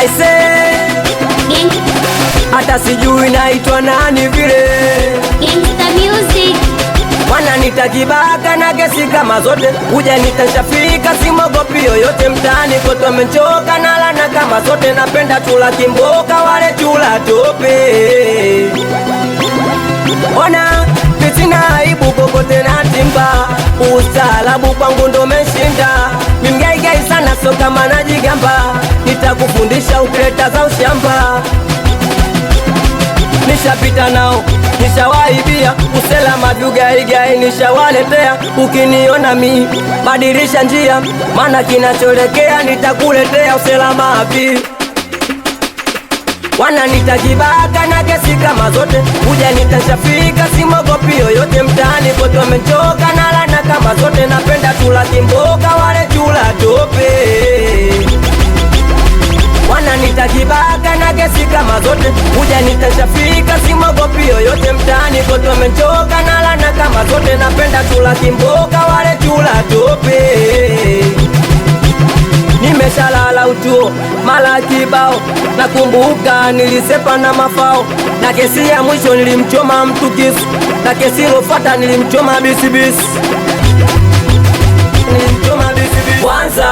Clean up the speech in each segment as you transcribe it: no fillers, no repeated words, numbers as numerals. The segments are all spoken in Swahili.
say hata sijui naitwa nani vile. Gangsta music. Wananita kibaka na kesi kama zote, uja nitashafika simogopi yoyote. Mtaani kote wamenchoka na lana kama zote, napenda chula kimboka wale chula tope. Ona sina aibu kokote na timba, ustalabu kwangu ndo meshinda. Mimgaigai sana so kama najigamba, nitakufundisha ukreta za ushamba. Nishapita nao, nishawaibia, uselama vyugaigai nishawaletea. Ukiniona mi badilisha njia, mana kinacholekea nitakuletea uselama hapi. Wananita kibaka na kesi kama zote, uja nitashafika simogopi yoyote. Mtaani kote wamenchoka na lana kama zote, napenda chula kimboka wale chula tope. Wananita kibaka na kesi kama zote, uja nitashafika simogopi yoyote. Mtaani kote wamenchoka na lana kama zote, napenda chula kimboka wale chula tope. Nimeshalala utuo mala kibao, nakumbuka nilisepa na mafao. Na kesi ya mwisho nilimchoma mtu kisu, na kesi ilofata nilimchoma bisibisi. Kwanza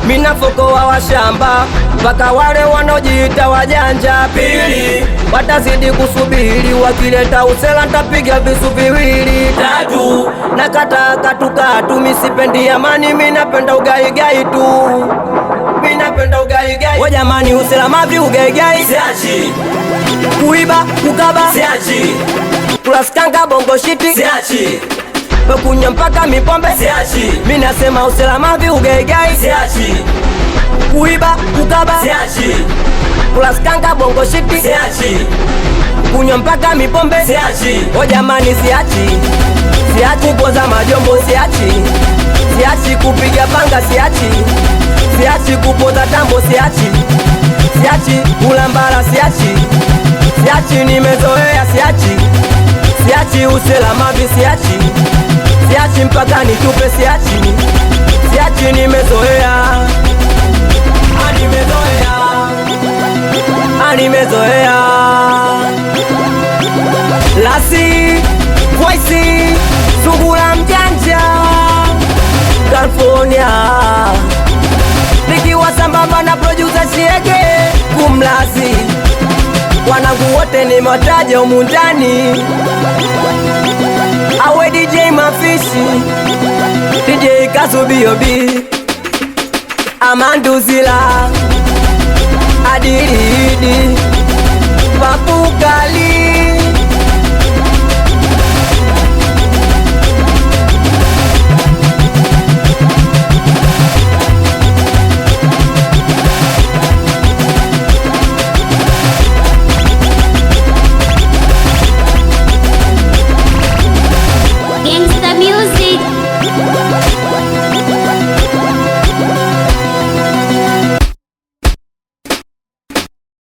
minafoko wa washamba, mpaka wale wanojiita wajanja. Pili watazidi kusubiri, wakileta usela ntapiga visu viwili. Tatu nakata katukatu, misipendi amani, minapenda ugaigai tu. Minapenda ugaigai. O jamani, usela mavi ugaigai siachi, kuiba kukaba siachi, kulaskanga bongo shiti siachi, bekunya mpaka mipombe siachi. Minasema usela mavi ugaigai siachi, kuiba kukaba siachi, kulaskanga bongo shiti siachi, kunya mpaka mipombe siachi. O jamani siachi, siachi kupoza majombo siachi, siachi kupiga panga siachi, siachi kupoza tambo siachi, siachi ulambala siachi, siachi nimezoea siachi, siachi usela mavi siachi, siachi mpaka nitupe siachi, siachi nimezoea, nimezoea, nimezoea. Lasi voice sungula mjanja California, nikiwa sambamba na producer Shege Kumlazi. Wanangu wote ni mataja humu ndani, awe DJ Mafishi, DJ Kasubiobi, Amanduzila, Adiridi, Papu Kali.